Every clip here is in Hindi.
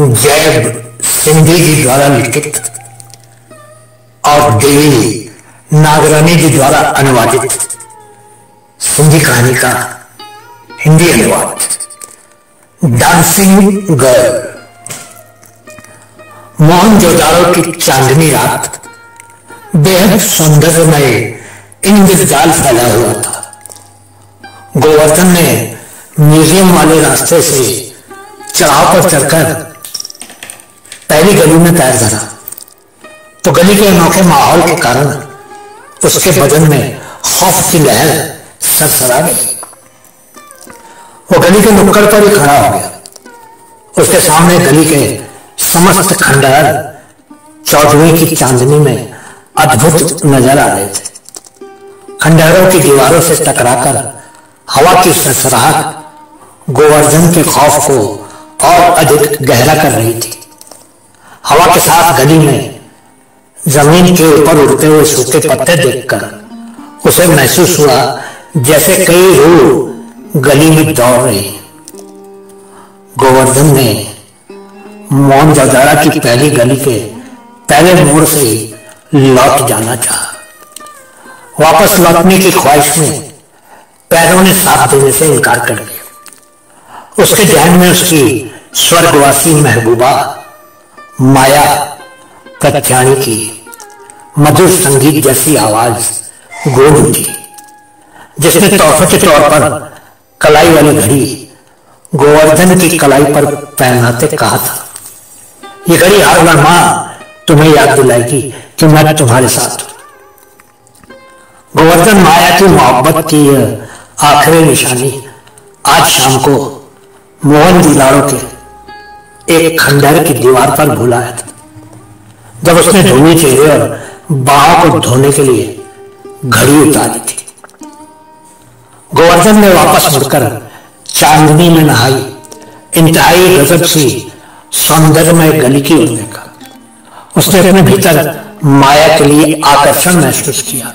जैब सिंधी जी द्वारा लिखित और देवी नागरानी जी द्वारा अनुवादित सिंधी कहानी का हिंदी अनुवाद डांसिंग गर्ल। मोहनजोदाड़ो की चांदनी रात बेहद सौंदर्यमय इंद्रजाल फैला हुआ था। गोवर्धन ने म्यूजियम वाले रास्ते से चढ़ाव पर चढ़कर पहली गली में पैर धरा तो गली के अनोखे माहौल के कारण उसके बदन में खौफ की लहर सरसरा गई। वो गली के नुक्कड़ पर ही खड़ा हो गया। उसके सामने गली के समस्त खंडहर चौदहवीं की चांदनी में अद्भुत नजर आ रहे थे। खंडहरों की दीवारों से टकराकर हवा की सरसराहट गोवर्धन के खौफ को और अधिक गहरा कर रही थी। हवा के साथ गली में जमीन के ऊपर उड़ते हुए सूखे पत्ते देखकर उसे महसूस हुआ जैसे कई रूह गली में दौड़ रही। गोवर्धन ने मोहनजोदाड़ो की पहली गली के पहले मोड़ से ही लौट जाना चाहा। वापस लौटने की ख्वाहिश में पैरों ने साथ देने से इनकार कर दिया। उसके ध्यान में उसकी स्वर्गवासी महबूबा माया प्रत्याणी की मधुर संगीत जैसी आवाज गूंज उठी, जिसने तोहफे के तौर पर कलाई वाली घड़ी गोवर्धन की कलाई पर पहनाते कहा था, ये घड़ी हर लम्हा तुम्हें याद दिलाएगी कि मैं तुम्हारे साथ हूं। गोवर्धन माया की मोहब्बत की आखिरी निशानी आज शाम को मोहनजोदाड़ो के एक खंडहर की दीवार पर भुलाया था, जब उसने धोनी चेहरे और बाहों को धोने के लिए घड़ी उतारी थी। गोवर्धन ने वापस मुड़कर चांदनी में नहाई इंतहाई गजब सी सौंदर्यमय गली की ओर देखा। उसने अपने भीतर माया के लिए आकर्षण महसूस किया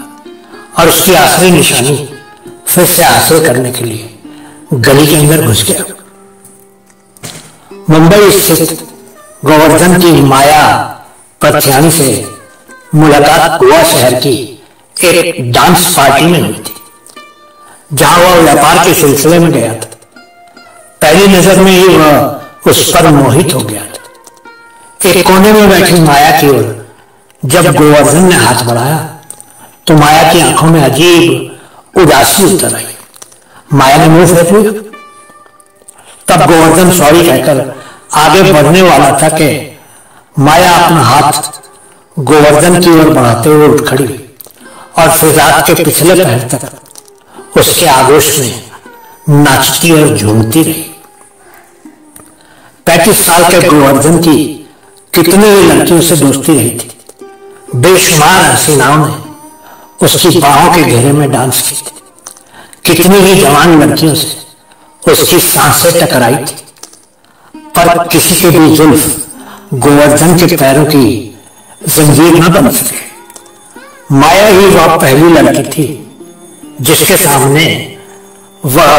और उसकी आखिरी निशानी फिर से हासिल करने के लिए गली के अंदर घुस गया। मुंबई स्थित गोवर्धन की माया प्रत्याणी से मुलाकात गोवा शहर की एक डांस पार्टी में हुई थी, जहां वह व्यापार के सिलसिले में गया था। पहली नजर में ही वह उस पर मोहित हो गया था। एक कोने में बैठी माया की ओर जब गोवर्धन ने हाथ बढ़ाया तो माया की आंखों में अजीब उदासी उतर आई। माया ने मुंह फेर लिया। तब गोवर्धन सॉरी कहकर आगे बढ़ने वाला था कि माया अपना हाथ गोवर्धन की ओर बढ़ाते हुए उठ खड़ी और फिर रात के पिछले पहर तक उसके आगोश में नाचती और झूमती रही। 35 साल के गोवर्धन की कितनी ही लड़कियों से दोस्ती रही थी। बेशुमार हसीनाओं ने उसकी बाहों के घेरे में डांस की थी। कितनी ही जवान लड़कियों से उसकी सांसें टकराई थी, पर किसी के भी जुल्फ गोवर्धन के पैरों की जंजीर न बन सके। माया ही वह पहली लड़की थी जिसके सामने वह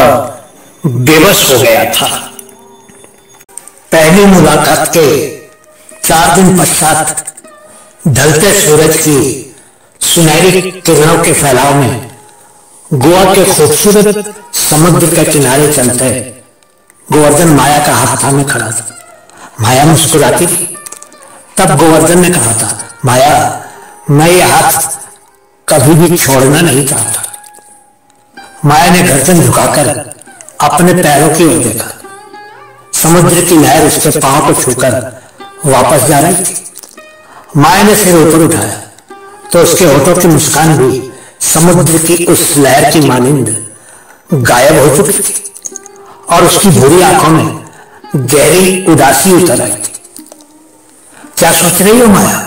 बेबस हो गया था। पहली मुलाकात के 4 दिन पश्चात ढलते सूरज की सुनहरी किरणों के फैलाव में गोवा के खूबसूरत समुद्र के किनारे चलते गोवर्धन माया का हाथ थामे खड़ा था। माया मुस्कुराती थी। तब गोवर्धन ने कहा था, माया, मैं ये हाथ कभी भी छोड़ना नहीं चाहता। माया ने गर्दन झुकाकर अपने पैरों की ओर देखा। समुद्र की लहर उसके पांव को छूकर वापस जा रही थी। माया ने सिर ऊपर उठाया तो उसके होठों की मुस्कान भी समुद्र की उस लहर की मानिंद गायब हो चुकी थी और उसकी भूरी आंखों में गहरी उदासी उतर आई थी। क्या सोच रही हो माया?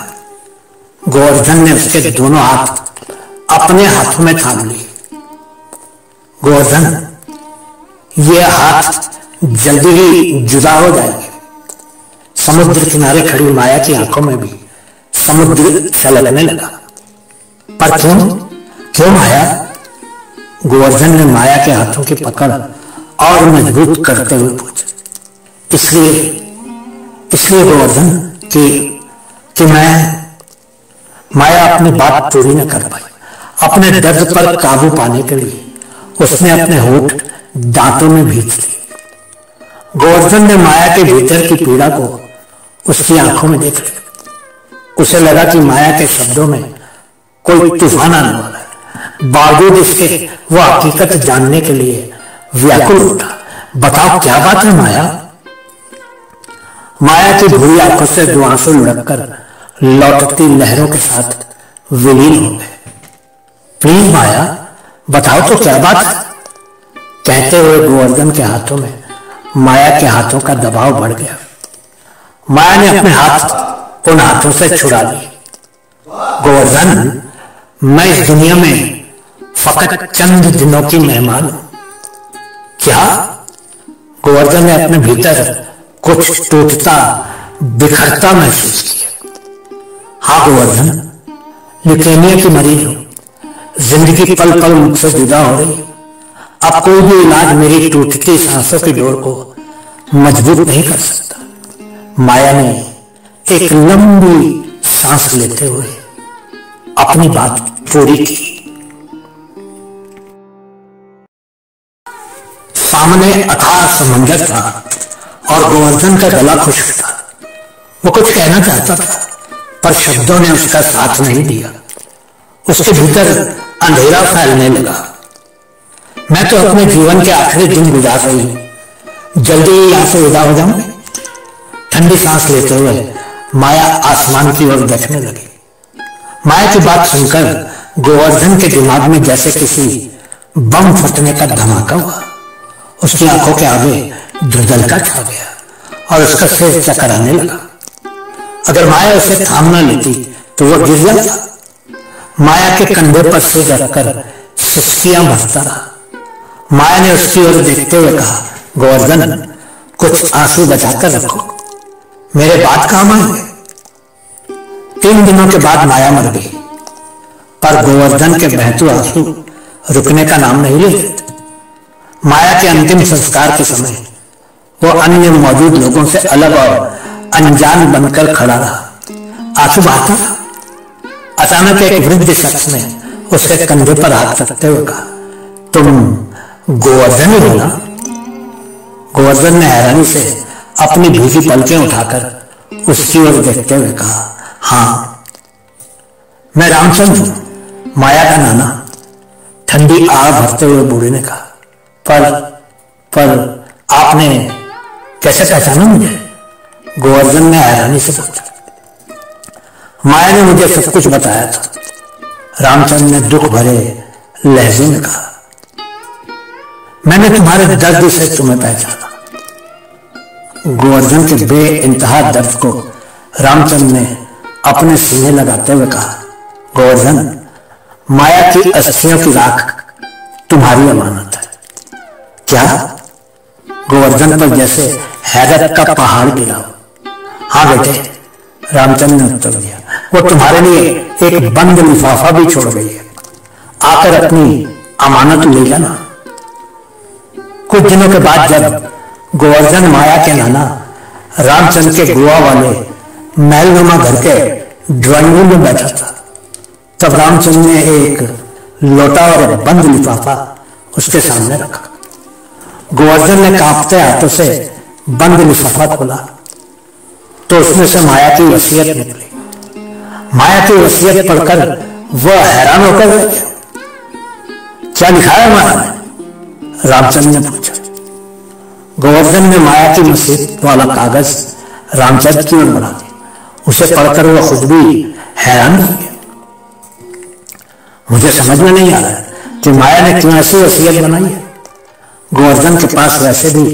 गोवर्धन ने उसके दोनों हाथ अपने हाथों में थाम लिए। गोवर्धन, ये हाथ जल्दी ही जुदा हो जाएंगे। समुद्र किनारे खड़ी माया की आंखों में भी समुद्र छलकने लगा। पर क्यों माया? गोवर्धन ने माया के हाथों की पकड़ और मजबूत करते हुए पूछा। इसलिए इसलिए गोवर्धन कि माया अपनी बात पूरी न कर पाई। अपने दर्द पर काबू पाने के लिए उसने अपने होठ दांतों में भींच लिए। गोवर्धन ने माया के भीतर की पीड़ा को उसकी आंखों में देख लिया। उसे लगा कि माया के शब्दों में कोई तूफान आने वाला है। बावजूद इसके वह हकीकत जानने के लिए व्याकुल उठा। बताओ क्या बात है माया? माया की भूरी आंखों से दो आंसू लुढ़ककर लौटती लहरों के साथ विलीन हो गए। प्लीज माया, बताओ तो क्या बात है? कहते हुए गोवर्धन के हाथों में माया के हाथों का दबाव बढ़ गया। माया ने अपने हाथ उन हाथों से छुड़ा लिए। गोवर्धन, मैं इस दुनिया में फकत चंद दिनों की मेहमान हूं। क्या? गोवर्धन ने अपने भीतर कुछ टूटता बिखरता महसूस किया। हाँ गोवर्धन, ल्यूकेमिया की मरीज हूं। जिंदगी पल पल मुझसे जुदा हो रही। अब कोई भी इलाज मेरी टूटती सांसों की डोर को मजबूत नहीं कर सकता। माया ने एक लंबी सांस लेते हुए अपनी बात पूरी की। सामने अथाह समंदर था और गोवर्धन का गला खुश्क था। वो कुछ कहना चाहता था पर शब्दों ने उसका साथ नहीं दिया। उसके भीतर अंधेरा फैलने लगा। मैं तो अपने जीवन के आखिरी दिन गुजार रही हूं, जल्दी ही यहां से विदा हो जाऊंगी। ठंडी सांस लेते हुए माया आसमान की ओर देखने लगी। माया की बात सुनकर गोवर्धन के दिमाग में जैसे किसी बम फटने का धमाका हुआ। उसकी आंखों के आगे धुंधलका छा गया और उसका सिर चकराने लगा। अगर माया उसे थाम न लेती तो वह गिर जाता। माया के कंधे पर सिर रखकर सिसकियां भरता रहा। माया ने उसकी ओर देखते हुए कहा, गोवर्धन, कुछ आंसू बचाकर रखो, मेरे बात काम आएंगे। 3 दिनों के बाद माया मर गई, पर गोवर्धन के बहते आंसू रुकने का नाम नहीं लेते। माया के अंतिम संस्कार के समय वो अन्य मौजूद लोगों से अलग और अनजान बनकर खड़ा रहा। आंसू बहाता रहा। अचानक एक वृद्ध शख्स ने उसके कंधे पर हाथ रखते हुए कहा, तुम गोवर्धन ही हो ना? गोवर्धन ने हैरानी से अपनी भीगी पलकें उठाकर उसकी ओर देखते हुए कहा, हाँ, मैं रामचंद्र हूं, माया का नाना। ठंडी आह भरते हुए बूढ़े ने कहा, पर आपने कैसे पहचाना मुझे? गोवर्धन ने हैरानी से पूछा। माया ने मुझे सब कुछ बताया था, रामचंद्र ने दुख भरे लहजे में कहा। मैंने तुम्हारे दर्द से तुम्हें पहचाना। गोवर्धन के बेइंतहा दर्द को रामचंद्र ने अपने सीने लगाते हुए कहा, गोवर्धन, माया की अस्थियों की राख तुम्हारी अमानत है। क्या? गोवर्धन पर जैसे हैरत का पहाड़ गिरा। हाँ बेटे, रामचंद्र ने उत्तर दिया, वो तुम्हारे लिए एक बंद लिफाफा भी छोड़ गई है, आकर अपनी अमानत ले जाना। कुछ दिनों के बाद जब गोवर्धन माया के नाना रामचंद्र के गोवा वाले महलनुमा घर के ड्राइंग रूम में बैठा था, तब रामचंद्र ने एक लोटा और बंद लिफाफा उसके सामने रखा। गोवर्धन ने कांपते हाथों से बंद लिफाफा खोला तो उसमें से माया की वसीयत निकली। माया की वसीयत पढ़कर वह हैरान होकर रह गया। क्या लिखा है माया में? रामचंद्र ने पूछा। गोवर्धन ने माया की वसीयत वाला कागज रामचंद्र की ओर बढ़ा दिया। उसे पढ़कर वह खुद भी हैरान रह गया। मुझे समझ में नहीं आ रहा है कि माया ने क्यों ऐसी वसीयत बनाई है। गोवर्धन के पास वैसे भी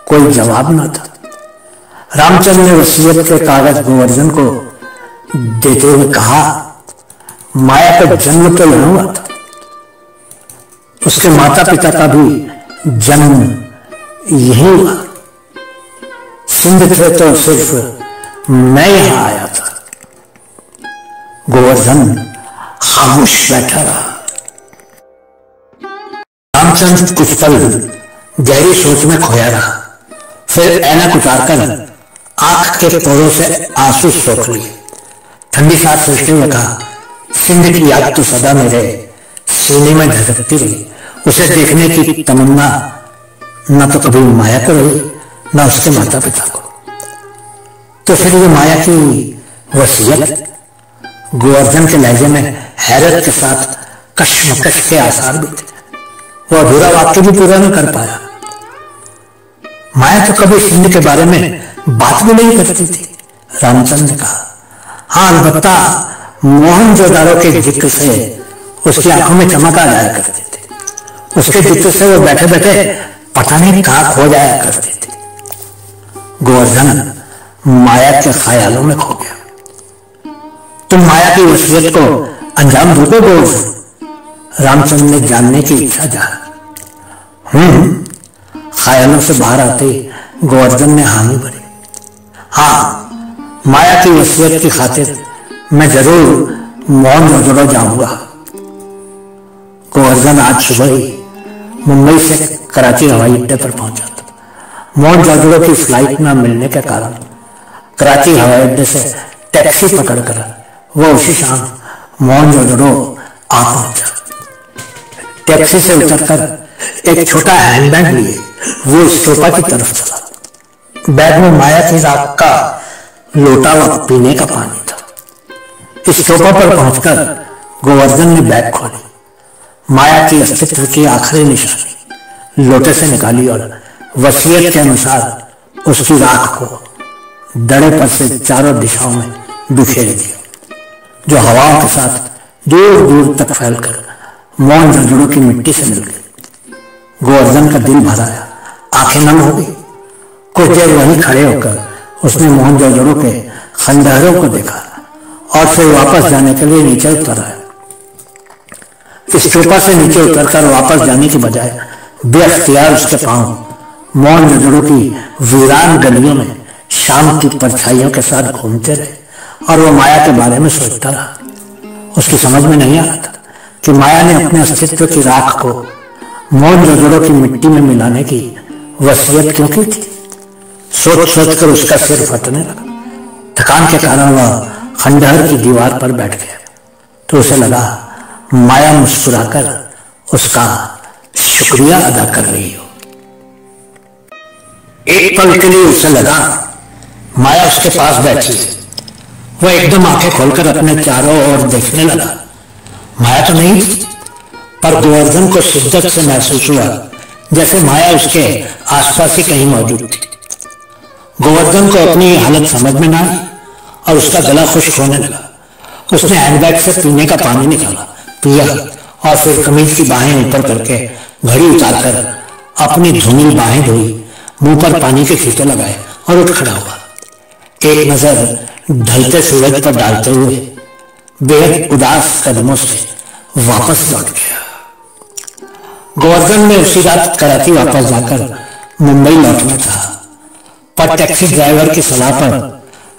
कोई जवाब न था। रामचंद्र ने वसीयत के कागज गोवर्धन को देते हुए कहा, माया का जन्म तो यहां हुआ था, उसके माता पिता का भी जन्म यही हुआ। सिंध थे तो सिर्फ मैं यहां आया था। गोवर्धन खामोश बैठा रहा। रामचंद्र कुछ पल गहरी सोच में खोया रहा, फिर ऐनक उतारकर आंख के पोरों से आंसू सोख लिए। ठंडी सांस लेते हुए कहा, सिंध की याद तो सदा मेरे सीने में धड़कती रही। उसे देखने की तमन्ना न तो कभी माया को रही, न उसके माता पिता को। तो फिर ये माया की वसीयत? गोवर्धन के लहजे में हैरत के साथ कश्मकश के आसार भी थे। वो अधूरा वाक्य भी पूरा नहीं कर पाया। माया तो कभी सिंध के बारे में बात भी नहीं करती थी, रामचंद्र ने कहा। हाँ, अलबत्ता मोहनजोदाड़ो के जिक्र से उसकी आंखों में चमक आ जाया करती थी। उसके जिक्र से वो बैठे बैठे पता नहीं कहां खो जाया करते थे। गोवर्धन माया के ख्यालों में खो गया। तुम माया की वसीयत को अंजाम दोगे गोवर्धन? रामचंद्र ने जानने की इच्छा जान। ख्यालों से बाहर आते गोवर्धन ने हामी भरी। हाँ, माया की वसीयत की खातिर मैं जरूर मोहनजोदड़ो जाऊंगा। गोवर्धन आज सुबह ही मुंबई से कराची हवाई अड्डे पर पहुंचा था। मोहनजोदड़ो की फ्लाइट न मिलने के कारण कराची हवाई अड्डे से टैक्सी पकड़कर वो उसी शाम मोहनजोदड़ो आ पहुंचा। टैक्सी से उतरकर एक छोटा हैंडबैग लिए वो स्टोपा की तरफ चला। बैग में माया की राख का लोटा व पीने का पानी था। स्टोपा पर पहुंचकर गोवर्धन ने बैग खोली। माया की अस्तित्व की आखिरी निशानी लोटे से निकाली और वसीयत के अनुसार उसकी राख को दड़े पर से चारों दिशाओं में बिखेर दिया, जो हवाओं के साथ दूर दूर तक फैलकर मोहनजोदड़ो की मिट्टी से मिल गई। गोवर्धन का दिल भर आया, आंखें नम हो गई। कुछ देर वहीं खड़े होकर उसने मोहनजोदड़ो के खंडहरों को देखा और फिर वापस जाने के लिए नीचे उतर आया। स्टोपा से नीचे उतरकर वापस जाने की बजाय बेअख्तियार उसके पांव मोहनजोदड़ो की वीरान गलियों में शाम की परछाइयों के साथ घूमते रहे और वो माया के बारे में सोचता रहा। उसकी समझ में नहीं आ रहा था कि माया ने अपने अस्तित्व की राख को मोहनजोदड़ो की मिट्टी में मिलाने की वसीयत क्यों की थी। सोच सोच कर उसका सिर फटने लगा। थकान के कारण वह खंडहर की दीवार पर बैठ गया तो उसे लगा माया मुस्कुराकर उसका शुक्रिया अदा कर रही हो। एक पल के लिए उसे लगा माया उसके पास बैठी है। वह एकदम आंखें खोलकर अपने चारों ओर देखने लगा। माया तो नहीं थी, पर गोवर्धन को शिद्दत से महसूस हुआ जैसे माया उसके आसपास ही कहीं मौजूद थी। गोवर्धन को अपनी हालत समझ में ना आई और उसका गला खुश्क होने लगा। उसने हैंडबैग से पीने का पानी निकाला, पिया और फिर कमीज की बाहें ऊपर करके घड़ी उतारकर अपनी धुनी बाहें धोई, मुंह पर पानी के छींटे लगाए और उठ खड़ा हुआ। एक नजर ढलते सूरज पर डालते हुए बेहद उदास कदमों से वापस लौट गया। गोवर्धन ने उसी रात कराची वापस जाकर मुंबई लौटना था, पर टैक्सी ड्राइवर की सलाह पर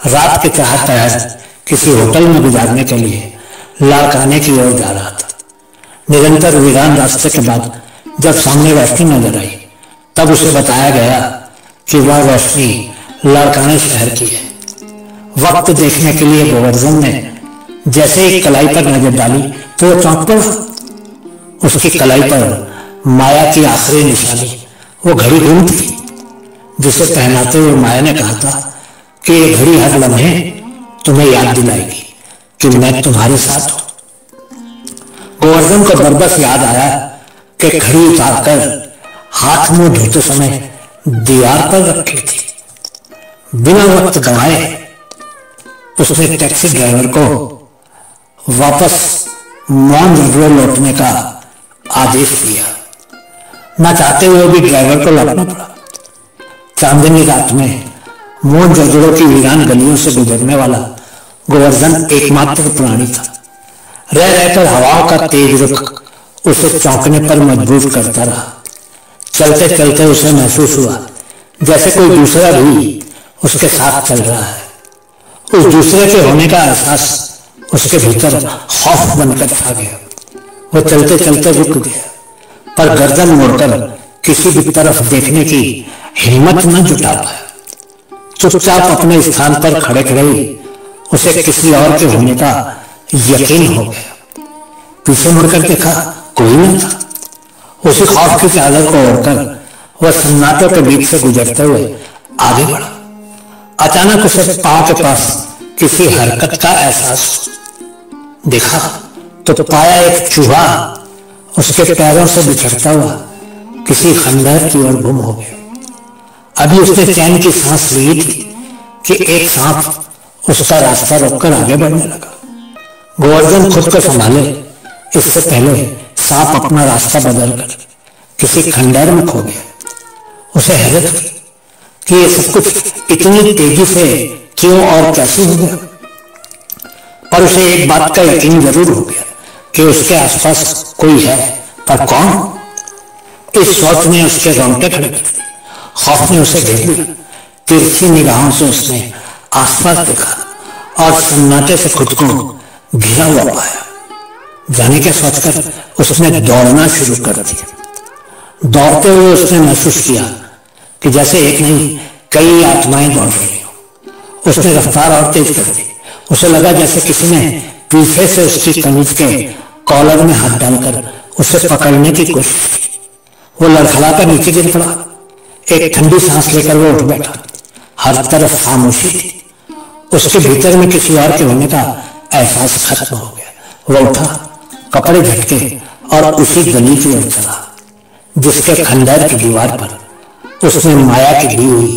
रात के तहत किसी होटल में गुजारने के लिए लाड़काने की ओर जा रहा था। निरंतर वीरान रास्ते के बाद जब सामने रोशनी नजर आई तब उसे बताया गया कि वह रोशनी लाड़काने शहर की है। वक्त देखने के लिए गोवर्धन ने जैसे ही कलाई पर नजर डाली तो वो चौंक पड़ा। उसकी कलाई पर माया की आखिरी निशानी वो घड़ी घूम थी जिसे पहनाते हुए माया ने कहा था कि ये घड़ी हर लम्हे तुम्हें याद दिलाएगी कि मैं तुम्हारे साथ हूं। गोवर्धन को बरबस याद आया कि घड़ी उतारकर हाथ मुंह धोते समय दीवार पर रखी थी। बिना वक्त गंवाए उसने टैक्सी ड्राइवर को वापस मोहनजोदड़ो लौटने का आदेश दिया। न चाहते हुए भी ड्राइवर को लौटना पड़ा। चांदनी रात में मोहनजोदड़ो की वीरान गलियों से गुजरने वाला गोवर्धन एकमात्र प्राणी था। रह रहकर हवाओं का तेज रुख उसे चौंकने पर मजबूर करता रहा। चलते चलते उसे महसूस हुआ जैसे कोई दूसरा भी उसके साथ चल रहा है। उस दूसरे के होने का एहसास उसके भीतर खौफ बनकर छा गया। वो चलते चलते रुक गया, पर गर्दन मोड़कर किसी भी तरफ देखने की हिम्मत न जुटा पाया। चुपचाप अपने स्थान पर खड़े खड़े ही उसे किसी और के होने का यकीन हो गया। पीछे मुड़कर देखा, कोई नहीं था। उसी खौफ की चादर को ओढ़कर वह सन्नाटे के बीच से गुजरते हुए आगे बढ़ा। अचानक उसे पांव के पास किसी हरकत का एहसास देखा तो पाया एक चूहा उसके पैरों से बिछड़ता हुआ किसी खंडहर की ओर गुम हो गया। अभी उसने चैन की सांस ली थी कि एक सांप उसका रास्ता रोककर आगे बढ़ने लगा। गोवर्धन खुद को संभाले इससे पहले सांप अपना रास्ता बदलकर किसी खंडहर में खो गया। उसे हैरत हुई कि ये सब कुछ इतनी तेजी से क्यों और कैसे हो गया। पर उसे एक बात का यकीन जरूर हो गया कि उसके आसपास कोई है, पर कौन? इस सोच ने उसके रोंगटे खड़े कर दिए। खौफ ने उसे घेर लिया। तिरछी निगाहों से उसने आसपास देखा और सन्नाटे से खुद को घिरा हुआ पाया। जाने के सोचकर उसने दौड़ना शुरू कर दिया। दौड़ते हुए उसने महसूस किया कि जैसे एक नहीं कई आत्माएं दौड़ रही हो। उसने रफ्तार और तेज कर दी। उसे लगा जैसे किसी ने पीछे से उसकी कमीज के कॉलर में हाथ डालकर उसे पकड़ने की कोशिश की। वो लड़खड़ाकर नीचे गिर पड़ा। एक ठंडी सांस लेकर वो उठ बैठा। हर तरफ खामोशी थी। उसके भीतर में किसी और के होने का एहसास खत्म हो गया। वो उठा, कपड़े झटके और उसी गली की ओर चला जिसके खंडहर की दीवार पर उसने माया की दी हुई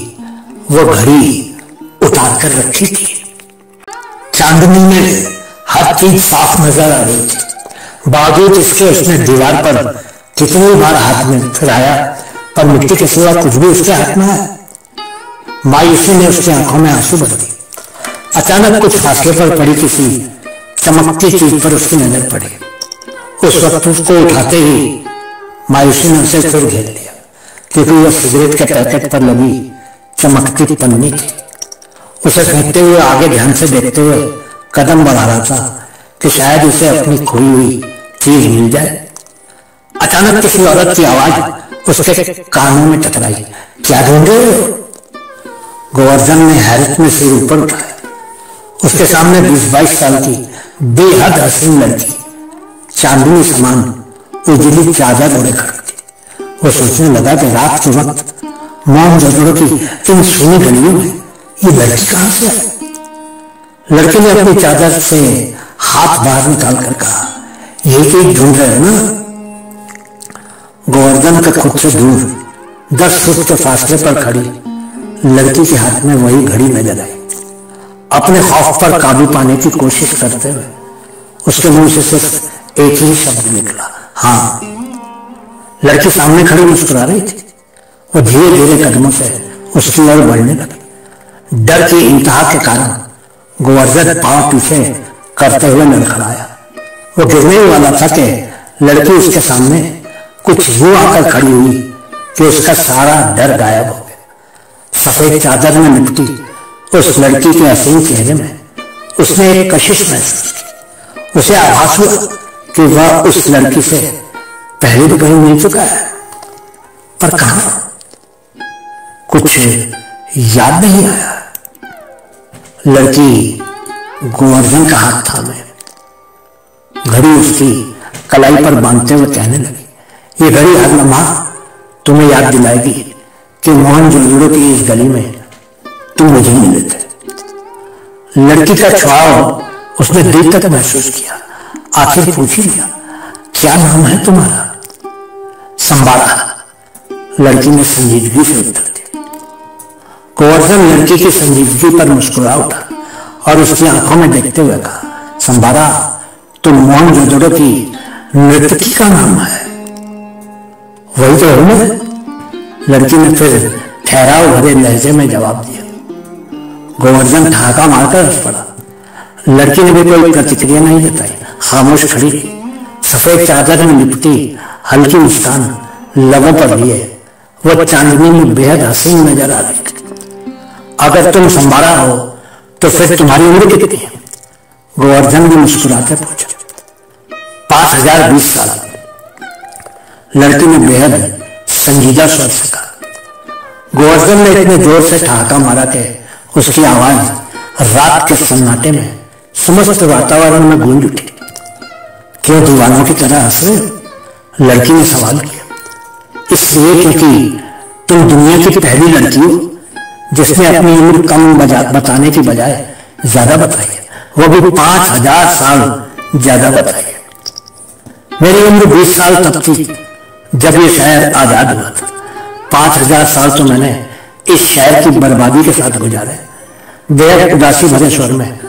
वो घड़ी उतार कर रखी थी। चांदनी में हर चीज साफ नजर आ रही थी। बावजूद इसके उसने दीवार पर कितनी बार हाथ में फिराया, पर मिट्टी के सिवा कुछ भी उसके हाथ में आया। मायूसी ने उसकी आंखों में आंसू भर दिए। अचानक कुछ फासले पर पड़ी किसी चमकती चीज पर उसकी नजर पड़ी। उस वक्त उसको उठाते ही मायूसी ने उसे फिर घेर लिया, क्योंकि वह सिगरेट के पैकेट पर लगी चमकती पन्नी थी। उसे फेंकते हुए आगे ध्यान से देखते हुए कदम बढ़ा रहा था कि शायद उसे अपनी खोई हुई चीज मिल जाए। अचानक किसी औरत की आवाज उसके कानों में टकराई, क्या ढूंढ रहे हो? गोवर्धन ने हैरत में सिर ऊपर उठाया। उसके सामने 20-22 साल की बेहद हसीन लड़की चांदनी समान उजली चादर ओढ़े खड़ी थी। वो सोचने लगा कि रात के वक्त मोहनजोदड़ो की इन सूनी गलियों में ये लड़की कहां से आई? लड़के ने अपनी चादर से हाथ बाहर निकाल कर कहा, यही चीज ढूंढ रहे हो ना? गोवर्धन के खुद से दूर 10 फुट के फासले पर खड़ी लड़की के हाथ में वही घड़ी नजर आई। अपने खौफ पर काबू पाने की कोशिश करते हुए उसके मुंह से सिर्फ एक ही शब्द निकला, हाँ। लड़की सामने खड़ी मुस्कुरा रही थी। वो धीरे धीरे कदमों से उसकी ओर बढ़ने लगी। डर की इंतहा के कारण गोवर्धन पांव पीछे करते हुए लड़खड़ाया। वो गिरने ही वाला था कि लड़की उसके सामने कुछ यूं आकर खड़ी हुई कि उसका सारा डर गायब हो गया। सफेद चादर में लिपटी उस लड़की के हसीन चेहरे में उसने एक कशिश महसूस की। उसे आभास हुआ कि वह उस लड़की से पहले भी कहीं मिल चुका है, पर कहां? कुछ याद नहीं आया। लड़की गोवर्धन का हाथ थामे घड़ी उसकी कलाई पर बांधते हुए कहने लगी, ये घड़ी हर लम्हा तुम्हें याद दिलाएगी कि मोहनजोदड़ो की इस गली में तुम मुझे मिले थे। लड़की का छुआव उसने दिल तक महसूस किया। आखिर पूछ ही लिया, क्या नाम है तुम्हारा? संबारा, लड़की ने संजीदगी से उत्तर दिया। गोवर्धन लड़की की संजीदगी पर मुस्कुरा उठा और उसकी आंखों में देखते हुए कहा, संबारा, तुम मोहनजोदड़ो की नर्तकी का नाम है? वही तो हूं मैं, लड़की ने फिर ठहराव भरे लहजे में जवाब दिया। गोवर्धन ठहाका मारकर हंस पड़ा। लड़की ने भी कोई प्रतिक्रिया नहीं जताई, खामोश खड़ी रही। सफेद चादर में लिपटी हल्की मुस्कान लबों पर लिए वह चांदनी में बेहद हसीन नजर आ रही थी। अगर तुम संभारा हो तो फिर तुम्हारी उम्र कितनी है? गोवर्धन ने मुस्कुराकर पूछा। 5020 साल, लड़की ने बेहद संजीदा स्वर से कहा। गोवर्धन ने इतने जोर से ठहाका मारा कि उसकी आवाज रात के सन्नाटे में समस्त वातावरण में गूंज उठी। क्यों दीवानों की तरह हंस रहे हो? लड़की ने सवाल किया। इसलिए क्योंकि तुम दुनिया की पहली लड़की हो जिसने अपनी उम्र कम बताने की बजाय ज्यादा बताई है, वो भी 5000 साल ज्यादा बताई है। मेरी उम्र 20 साल तक थी जब ये शहर आजाद हुआ था। 5000 साल तो मैंने इस शहर की बर्बादी के साथ गुजारे। बेहद उदासी भरे स्वर में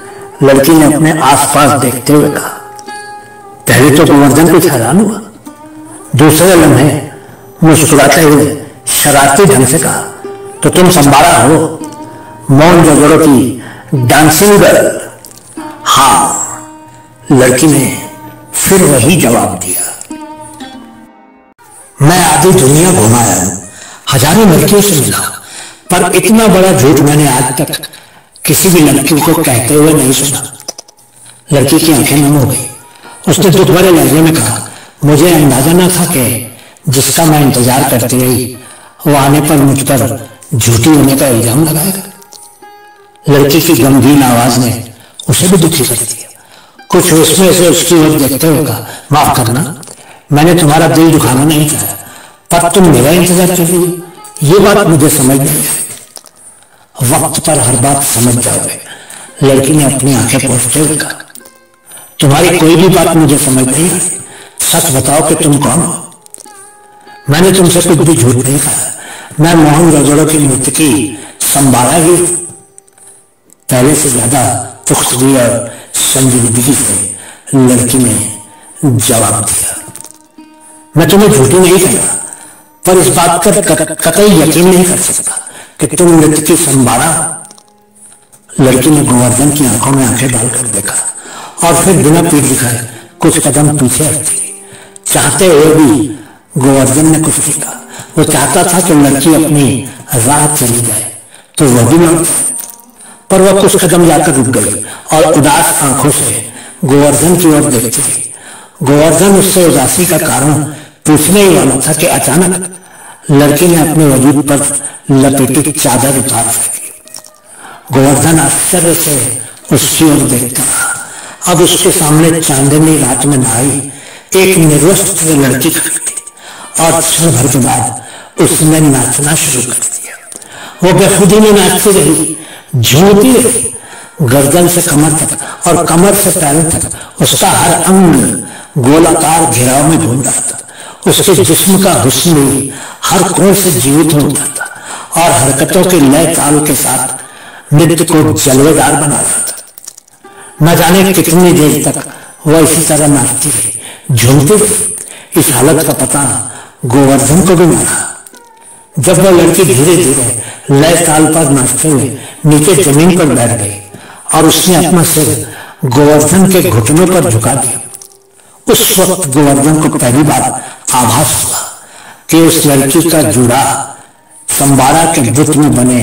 लड़की ने अपने आसपास देखते हुए कहा। पहले तो गोवर्धन कुछ हैरान हुआ, दूसरे लम्हे मुस्कुराते हुए शरारती ढंग से कहा, तो तुम संबारा हो, मोहनजोदड़ो की डांसिंग गर्ल? हाँ, लड़की ने फिर वही जवाब दिया। मैं आधी दुनिया घुमाया हूं, हजारों लड़कियों से मिला, पर इतना बड़ा झूठ मैंने आज तक किसी भी लड़की को कहते हुए नहीं सुना। लड़की की आंखें नम हो गई। उसने दुख भरे लहजे में कहा, मुझे अंदाजा न था कि जिसका मैं इंतजार करती रही वो आने पर मुझ पर झूठी होने का इल्जाम लगाएगा। लड़की की गंभीर आवाज ने उसे भी दुखी कर दिया। कुछ उसमें से उसकी ओर देखते हुए कहा, माफ करना, मैंने तुम्हारा दिल दुखाना नहीं चाहा, पर तुम मेरा इंतजार कर रही हो, ये बात मुझे समझ नहीं आई। वक्त पर हर बात समझ जाओगे, लड़की ने अपनी आंखें पोंछते हुए कहा। तुम्हारी कोई भी बात मुझे समझ नहीं आई, सच बताओ कि तुम कौन हो? मैंने तुमसे कुछ भी झूठ नहीं कहा। मैं मोहनजोदड़ो की मृतकी संबारा ही हूं। पहले से ज्यादा पुख्तगी और संजीदगी से लड़की ने जवाब दिया। मैं तुम्हें झूठी नहीं कहता, पर इस बात का कतई यकीन नहीं कर सकता कि तुम मृतकी संबारा हो। लड़की ने गोवर्धन की आंखों में आंखें डालकर देखा और फिर बिना पीठ दिखाए कुछ कदम पीछे हटी। चाहते हुए भी गोवर्धन ने कुछ नहीं कहा। वो चाहता था कि लड़की अपनी राह चली जाए तो वह भी लौट जाए, पर वह कुछ कदम जाकर रुक गई और उदास आंखों से गोवर्धन की ओर देखती रही। गोवर्धन उससे उदासी का कारण पूछने ही वाला था कि अचानक लड़की ने अपने वजूद पर लपेटी चादर उतार फेंकी। गोवर्धन आश्चर्य से उसकी ओर देखता रहा। अब उसके सामने चांदनी रात में नहाई एक निर्वस्त्र लड़की खड़ी थी और क्षण भर के बाद उसने नाचना शुरू कर दिया। वो बेखुदी में नाचती रही, झूमती रही। गर्दन से कमर तक और कमर से पैरों तक उसका हर अंग गोलाकार घेराव में घूम रहा था। उसके जिस्म का हुस्न भी हर कोण से जीवित हो उठा था और हरकतों के लय ताल के साथ नृत्य को जलवेदार बना रहा था। न जाने कितनी देर तक वह इसी तरह नाचती रही, झूमती रही। इस हालत का पता गोवर्धन को भी मिला। जब वह लड़की धीरे धीरे लय ताल पर नाचते हुए नीचे जमीन पर बैठ गई और उसने अपना सिर गोवर्धन के घुटनों पर झुका दिया, उस वक्त गोवर्धन को पहली बार आभास हुआ कि उस लड़की का जुड़ा संबारा के बुत में बने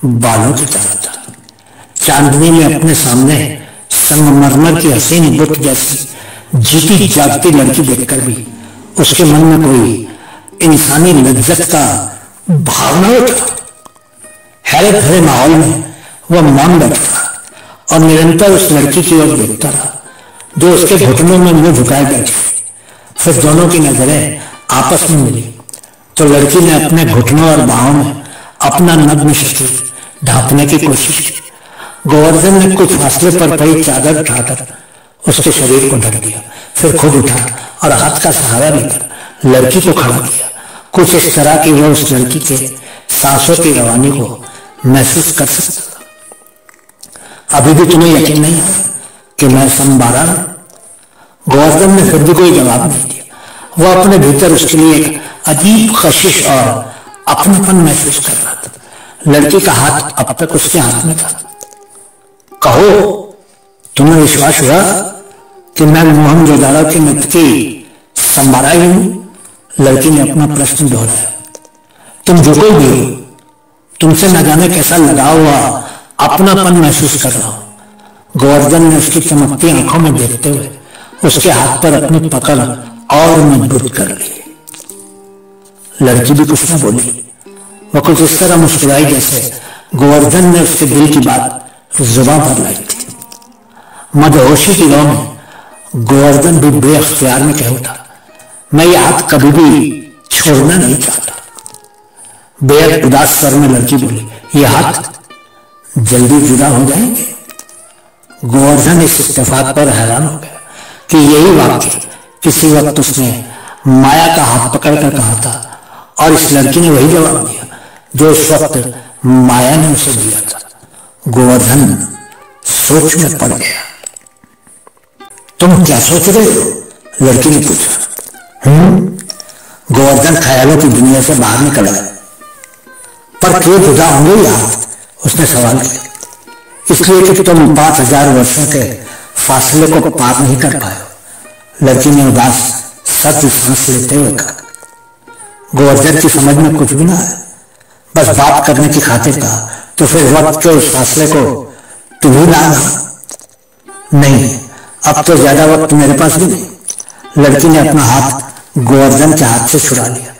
बालों की तरह था। चांदनी में अपने सामने संगमरमर की हसीन बुत जैसी जीती जागती लड़की देखकर भी उसके मन में कोई इंसानी लज्जत का भावना उठा। हैरत भरे माहौल में वह मौन बैठा और निरंतर उस लड़की की ओर देखता रहा जो उसके घुटनों में मुंह झुकाए बैठी। फिर दोनों की नजरें आपस में मिली तो लड़की ने अपने घुटनों और बाहों में अपना नग्न शरीर ढांपने की कोशिश की। गोवर्धन ने कुछ फासले पर पड़ी चादर उठाकर उसके शरीर को ढक दिया, फिर खुद उठा और हाथ का सहारा लेकर लड़की को खड़ा किया, कुछ इस तरह की वो उस लड़की के सांसों की रवानी को महसूस कर सकता था। अभी भी तुम्हें यकीन नहीं है कि मैं संबारा हूं? गोवर्धन ने फिर भी कोई जवाब नहीं दिया। वह अपने भीतर उसके लिए एक अजीब कशिश और अपनापन महसूस कर रहा था। लड़की का हाथ अब तक उसके हाथ में था। कहो, तुम्हें विश्वास हुआ कि मैं मोहनजोदड़ो की मृतकी संबारा ही हूं? लड़की ने अपना प्रश्न दोहराया। तुम जो कोई भी हो, तुमसे न जाने कैसा लगा हुआ अपनापन महसूस कर रहा हूं। गोवर्धन ने उसकी चमकती आंखों में देखते हुए उसके हाथ पर अपनी पकड़ और मजबूत कर ली। लड़की भी कुछ न बोली। वह कुछ इस तरह मुस्कुराई जैसे गोवर्धन ने उसके दिल की बात जुबान पर लाई थी। मदहोशी की लौ में गोवर्धन भी बेअख्तियार में कह उठा, मैं ये हाथ कभी भी छोड़ना नहीं चाहता। बेहद उदास स्वर में लड़की बोली, ये हाथ जल्दी जुदा हो जाएंगे। गोवर्धन इस इत्तेफाक पर हैरान हो गया कि यही वाक्य किसी वक्त उसने माया का हाथ पकड़कर कहा था और इस लड़की ने वही जवाब दिया जो उस वक्त माया ने उसे दिया था। गोवर्धन सोच में पड़ गया। तुम क्या सोच रहे हो? लड़की ने पूछा। गोवर्धन ख्यालों की दुनिया से बाहर निकल आया। पर क्यों जुदा होंगे यार? उसने सवाल किया। इसलिए कि तुम 5000 वर्षों के फासले को पार नहीं कर पाए हो। लड़की ने उदास सख्त सांस लेते हुए कहा। गोवर्धन की समझ में कुछ भी ना आया, बस बात करने की खातिर कहा, तो फिर वक्त के उस फासले को तुम ही ना? नहीं, अब तो ज्यादा वक्त मेरे पास भी नहीं। लड़की ने अपना हाथ गोवर्धन के हाथ से छुड़ा लिया।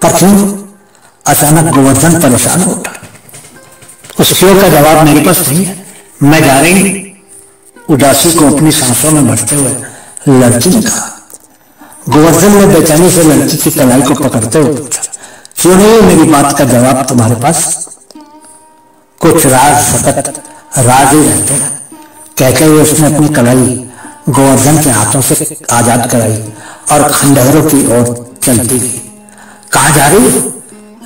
पर क्यों? अचानक गोवर्धन परेशान हो उठा। उस क्यों का जवाब मेरे पास नहीं है, मैं जा रही हूं। उदासी को अपनी सांसों में भरते हुए लड़की ने कहा। गोवर्धन ने बेचैनी से लड़की की कलाई को पकड़ते हुए पूछा, क्यों नहीं मेरी बात का जवाब तुम्हारे पास? कुछ राज फकत राज ही रहते हैं, कहते हुए उसने अपनी कलाई गोवर्धन के हाथों से आजाद कराई और खंडहरों की ओर चलती गई। कहां जा रही हो?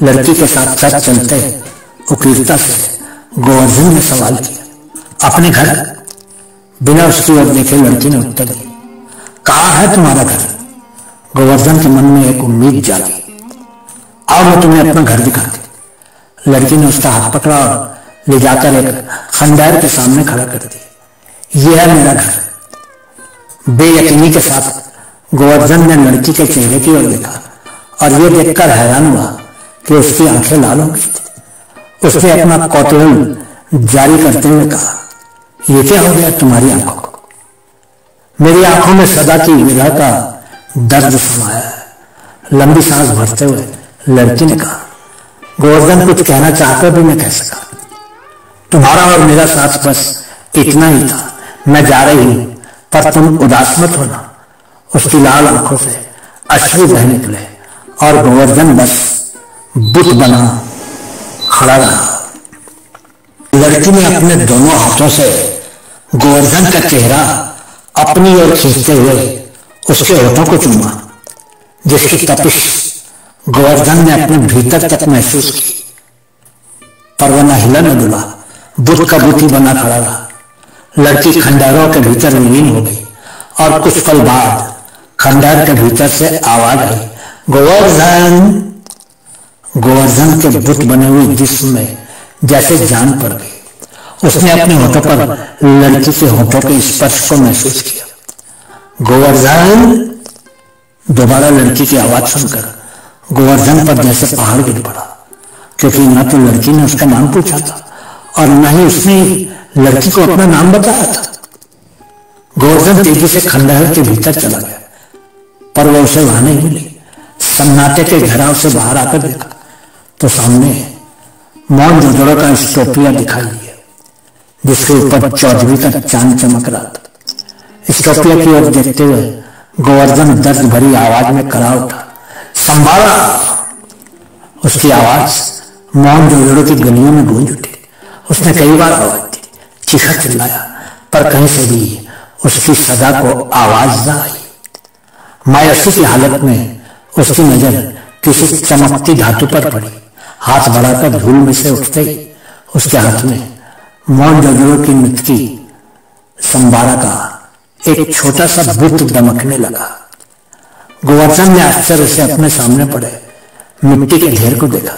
लड़की के साथ साथ चलते उकीरता से गोवर्धन ने सवाल किया। अपने घर। बिना उसकी ओर देखे लड़की ने उत्तर दिया। कहां है तुम्हारा घर? गोवर्धन के मन में एक उम्मीद जागी। आओ मैं तुम्हें अपना घर दिखाती। लड़की ने उसका हाथ पकड़ा और ले जाकर एक खंडहर के सामने खड़ा कर दिया। यह है मेरा घर। बेयकीनी के साथ गोवर्धन ने लड़की के चेहरे की ओर देखा और यह देखकर हैरान हुआ कि उसकी आंखें लाल हो गई थी। उसने अपना कौतूहल जारी करते हुए कहा, यह क्या हो गया तुम्हारी आंखों को? मेरी आंखों में सदा की विरह का दर्द समाया है। लंबी सांस भरते हुए लड़की ने कहा। गोवर्धन कुछ कहना चाहकर भी न कह सका। तुम्हारा और मेरा साथ बस इतना ही था। मैं जा रही हूं, पर तुम उदास मत होना। उसकी लाल आंखों से अश्रु बह निकले और गोवर्धन बस बुत बना खड़ा रहा। लड़की ने अपने दोनों हाथों से गोवर्धन का चेहरा अपनी ओर खींचते हुए उसके होठों को चूमा, जिसकी तपिश गोवर्धन ने अपने भीतर तक महसूस की। पर वह न हिला न डुला, बुत का बुत ही बना खड़ा रहा। लड़की खंडहरों के भीतर विलीन हो गई और कुछ पल बाद खंडहर के भीतर से आवाज आई, गोवर्धन। गोवर्धन के बुत बने हुए जिस्म में जैसे जान पड़ गई। उसने अपने होठों पर लड़की के होठों के स्पर्श को महसूस किया। गोवर्धन। दोबारा लड़की की आवाज सुनकर गोवर्धन पर जैसे पहाड़ गिर पड़ा, क्योंकि न तो लड़की ने उसका नाम पूछा था और न ही उसने लड़की को अपना नाम बताया था। गोवर्धन तेजी से खंडहर के भीतर चला गया, पर वह उसे वहां नहीं मिली। सन्नाटे के घेराव से बाहर आकर देखा तो सामने मोहनजोदड़ो का स्टोपिया दिखाई दिया, जिसके ऊपर चौधरी का चांद चमक रहा था। स्टोपिया की ओर देखते हुए गोवर्धन दर्द भरी आवाज में करा उठा, संभाला। उसकी आवाज मोहनजोदड़ो की गलियों में गूंज उठी। उसने कई बार आवाज दी, चीखा चिल्लाया, पर कहीं से भी उसकी सदा को आवाज न आई। मायूसी की हालत में उसकी नजर किसी चमकती धातु पर पड़ी। हाथ बढ़ाकर धूल में से उठते ही उसके हाथ में मोहनजोदड़ो की मृत्यु संबारा का एक छोटा सा बुत दमकने लगा। गोवर्धन ने आश्चर्य से अपने सामने पड़े मिट्टी के ढेर को देखा।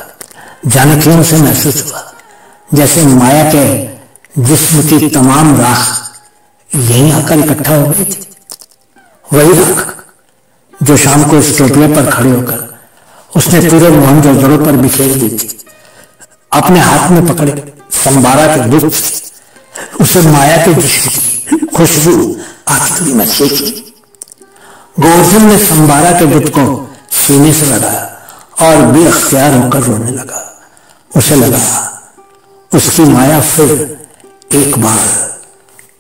जाने क्यों उसे महसूस हुआ जैसे माया के जिस्म की तमाम राख यहीं आकर इकट्ठा हो गई थी। वही राख जो शाम को स्टोपिया पर खड़े होकर उसने पूरे मोहनजोदड़ो पर बिखेर दी थी। अपने हाथ में पकड़े संबारा के बुत उसे माया के जिस्म की खुशबू आखिरी में सेकी। गोवर्धन ने संबारा के बुत को सीने से लगाया और बेअख्तियार होकर रोने लगा। उसे लगा उसकी माया फिर एक बार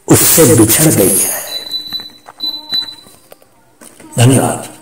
उससे बिछड़ गई है। धन्यवाद।